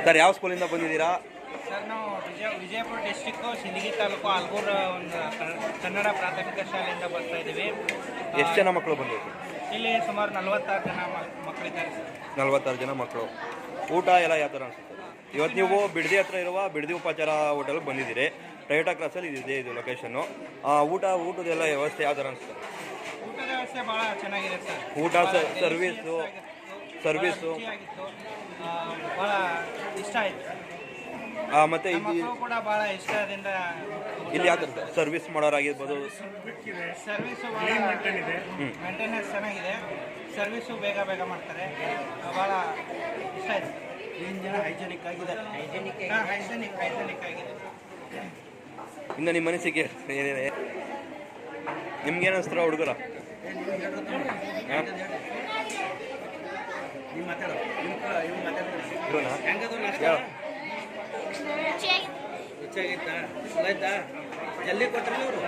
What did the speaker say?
Sir ಯಾವ ಸ್ಕೂಲಿಂದ ಬಂದಿದ್ದೀರಾ? ಸರ್ ನಾವು ವಿಜಯಪುರ ಡಿಸ್ಟಿಕ್ಕು ಸಿಂದಗಿ ತಾಲೂಕು ಆಲ್ಗೂರು ಒಂದು ಕನ್ನಡ ಪ್ರಾಥಮಿಕ ಶಾಲೆಯಿಂದ ಬರ್ತಾ ಇದ್ದೀವಿ. ಎಷ್ಟು ಜನ ಮಕ್ಕಳು ಬಂದಿದ್ದೀರಿ? ಇಲ್ಲಿ ಸುಮಾರು 46 ಜನ ಮಕ್ಕಳಿದ್ದಾರೆ ಸರ್. 46 ಜನ ಮಕ್ಕಳು. ಊಟ ಎಲ್ಲ ಯಾವ ಥರ ಅನಿಸುತ್ತೆ? ಇವತ್ತು ನೀವು ಬಿಡದಿ ಹತ್ರ ಇರುವ ಬಿಡದಿ ಉಪಚಾರ ಹೋಟೆಲ್ಗೆ ಬಂದಿದ್ದೀರಿ. ಟೊಯೋಟಾ ಕ್ರಾಸಲ್ಲಿ ಇದೆ ಇದು ಲೊಕೇಶನ್ನು. ಊಟದೆಲ್ಲ ವ್ಯವಸ್ಥೆ ಯಾವ ಥರ ಅನಿಸುತ್ತೆ? ಊಟದ ವ್ಯವಸ್ಥೆ ಭಾಳ ಚೆನ್ನಾಗಿದೆ ಸರ್. ಊಟ ಸರ್ವಿಸು ಭಾಳ ಇಷ್ಟ ಆಯಿತು. ಮತ್ತು ಮಕ್ಕಳು ಕೂಡ ಭಾಳ ಇಷ್ಟದಿಂದ ಇಲ್ಲಿ ಯಾವ ಥರ ಸರ್ವಿಸ್ ಮಾಡೋರಾಗಿರ್ಬೋದು? ಸರ್ವಿಸು ಮೇಂಟೆನೆನ್ಸ್ ಚೆನ್ನಾಗಿದೆ. ಸರ್ವಿಸು ಬೇಗ ಮಾಡ್ತಾರೆ. ಭಾಳ ಇಷ್ಟ ಆಯಿತು. ಹೈಜೆನಿಕ್ ಆಗಿದೆ. ಹೈಜೆನಿಕ್ ಆಗಿದೆ. ಇನ್ನು ನಿಮ್ಮ ಮನಸ್ಸಿಗೆ ಏನೇನೆ ನಿಮ್ಗೇನು ಅನಿಸ್ತಾರ ಹುಡುಗರ? ಹೆಚ್ಚಾಗಿತ್ತಾ? ಆಯ್ತಾ? ಜಲ್ದಿ ಕೊಟ್ಟರಲ್ಲ ಅವರು?